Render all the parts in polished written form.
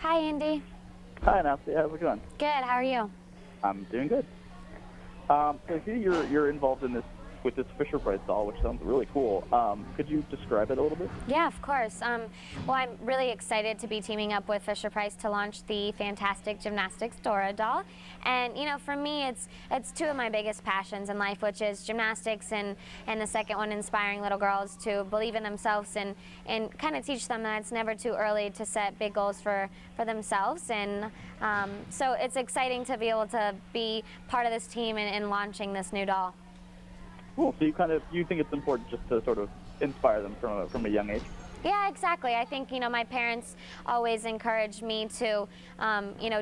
Hi, Andy. Hi, Nastia. How's it going? Good. How are you? I'm doing good. So I see you're involved in this with this Fisher Price doll, which sounds really cool. Could you describe it a little bit? Yeah, of course. Well, I'm really excited to be teaming up with Fisher Price to launch the Fantastic Gymnastic Dora doll. And for me, it's two of my biggest passions in life, which is gymnastics and the second one, inspiring little girls to believe in themselves and kind of teach them that it's never too early to set big goals for themselves. And so it's exciting to be able to be part of this team in launching this new doll. Cool. So you think it's important just to sort of inspire them from a young age? Yeah, exactly. I think, my parents always encouraged me to,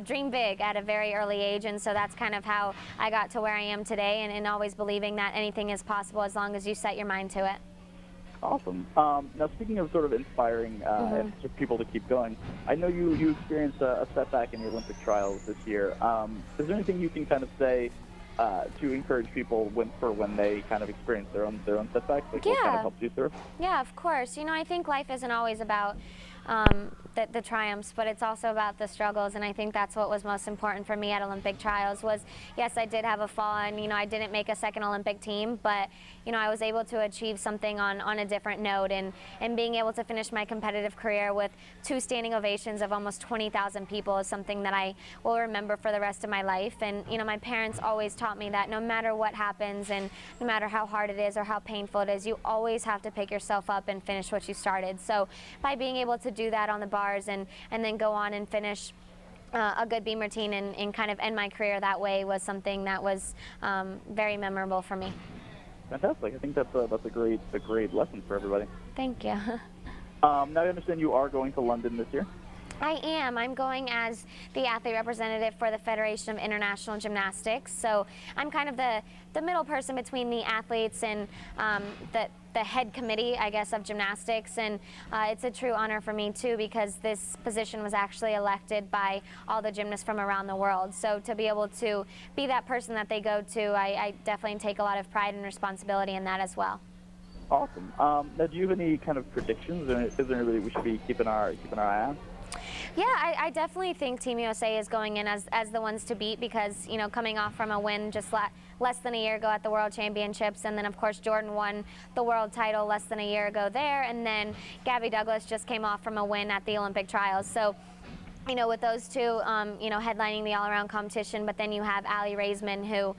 dream big at a very early age, and so that's kind of how I got to where I am today, and always believing that anything is possible as long as you set your mind to it. Awesome. Now, speaking of sort of inspiring just people to keep going, I know you experienced a setback in the Olympic trials this year. Is there anything you can kind of say to encourage people when they kind of experience their own setbacks, like what kind of helps you through? Yeah, of course. I think life isn't always about the triumphs, but it's also about the struggles, and I think that's what was most important for me at Olympic trials was, yes, I did have a fall, and I didn't make a second Olympic team, but I was able to achieve something on a different note, and being able to finish my competitive career with 2 standing ovations of almost 20,000 people is something that I will remember for the rest of my life. And my parents always taught me that no matter what happens and no matter how hard it is or how painful it is, you always have to pick yourself up and finish what you started. So by being able to do that on the bars and then go on and finish a good beam routine and kind of end my career that way was something that was very memorable for me. Fantastic. I think that's a great lesson for everybody. Thank you. Now I understand you are going to London this year. I am. I'm going as the athlete representative for the Federation of International Gymnastics. So I'm kind of the middle person between the athletes and the head committee, I guess, of gymnastics. And it's a true honor for me, too, because this position was actually elected by all the gymnasts from around the world. So to be able to be that person that they go to, I definitely take a lot of pride and responsibility in that as well. Awesome. Now, do you have any kind of predictions? Is there anybody we should be keeping our eye on? Yeah, I definitely think Team USA is going in as the ones to beat because, coming off from a win just less than a year ago at the World Championships, and then, of course, Jordan won the world title less than a year ago there, and then Gabby Douglas just came off from a win at the Olympic trials. So, with those two, headlining the all-around competition, but then you have Allie Raisman, who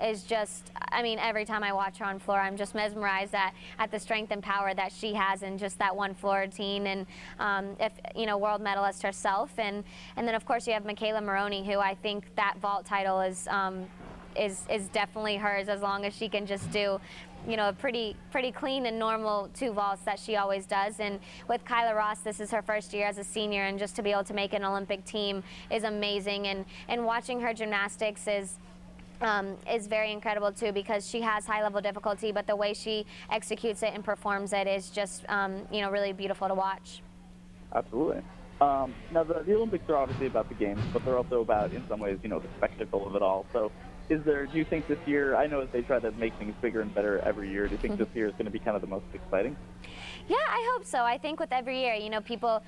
is just, every time I watch her on floor, I'm just mesmerized at the strength and power that she has in just that one floor routine, and world medalist herself, and then of course you have Michaela Maroney, who I think that vault title is definitely hers as long as she can just do a pretty clean and normal 2 vaults that she always does. And with Kyla Ross, this is her first year as a senior, and just to be able to make an Olympic team is amazing. And watching her gymnastics is very incredible too, because she has high-level difficulty, but the way she executes it and performs it is just really beautiful to watch. Absolutely. Now the Olympics are obviously about the games, but they're also about, in some ways, the spectacle of it all. So do you think this year, I know that they try to make things bigger and better every year, do you think this year is going to be kind of the most exciting? Yeah, I hope so. I think with every year, people,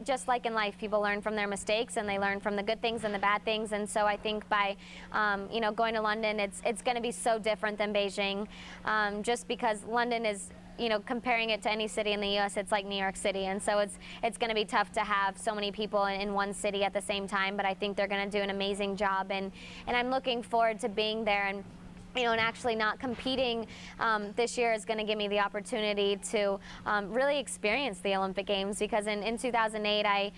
just like in life, people learn from their mistakes and they learn from the good things and the bad things. And so I think by, going to London, it's going to be so different than Beijing, just because London is, comparing it to any city in the U.S., it's like New York City. And so it's going to be tough to have so many people in one city at the same time. But I think they're going to do an amazing job. And I'm looking forward to being there. And and actually not competing this year is going to give me the opportunity to really experience the Olympic Games, because in 2008 I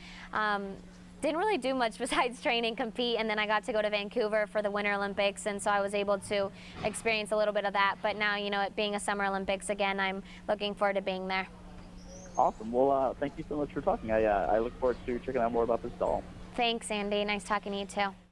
didn't really do much besides train and compete, and then I got to go to Vancouver for the Winter Olympics, and so I was able to experience a little bit of that. But now, it being a Summer Olympics again, I'm looking forward to being there. Awesome. Well, thank you so much for talking. I look forward to checking out more about this doll. Thanks, Andy. Nice talking to you too.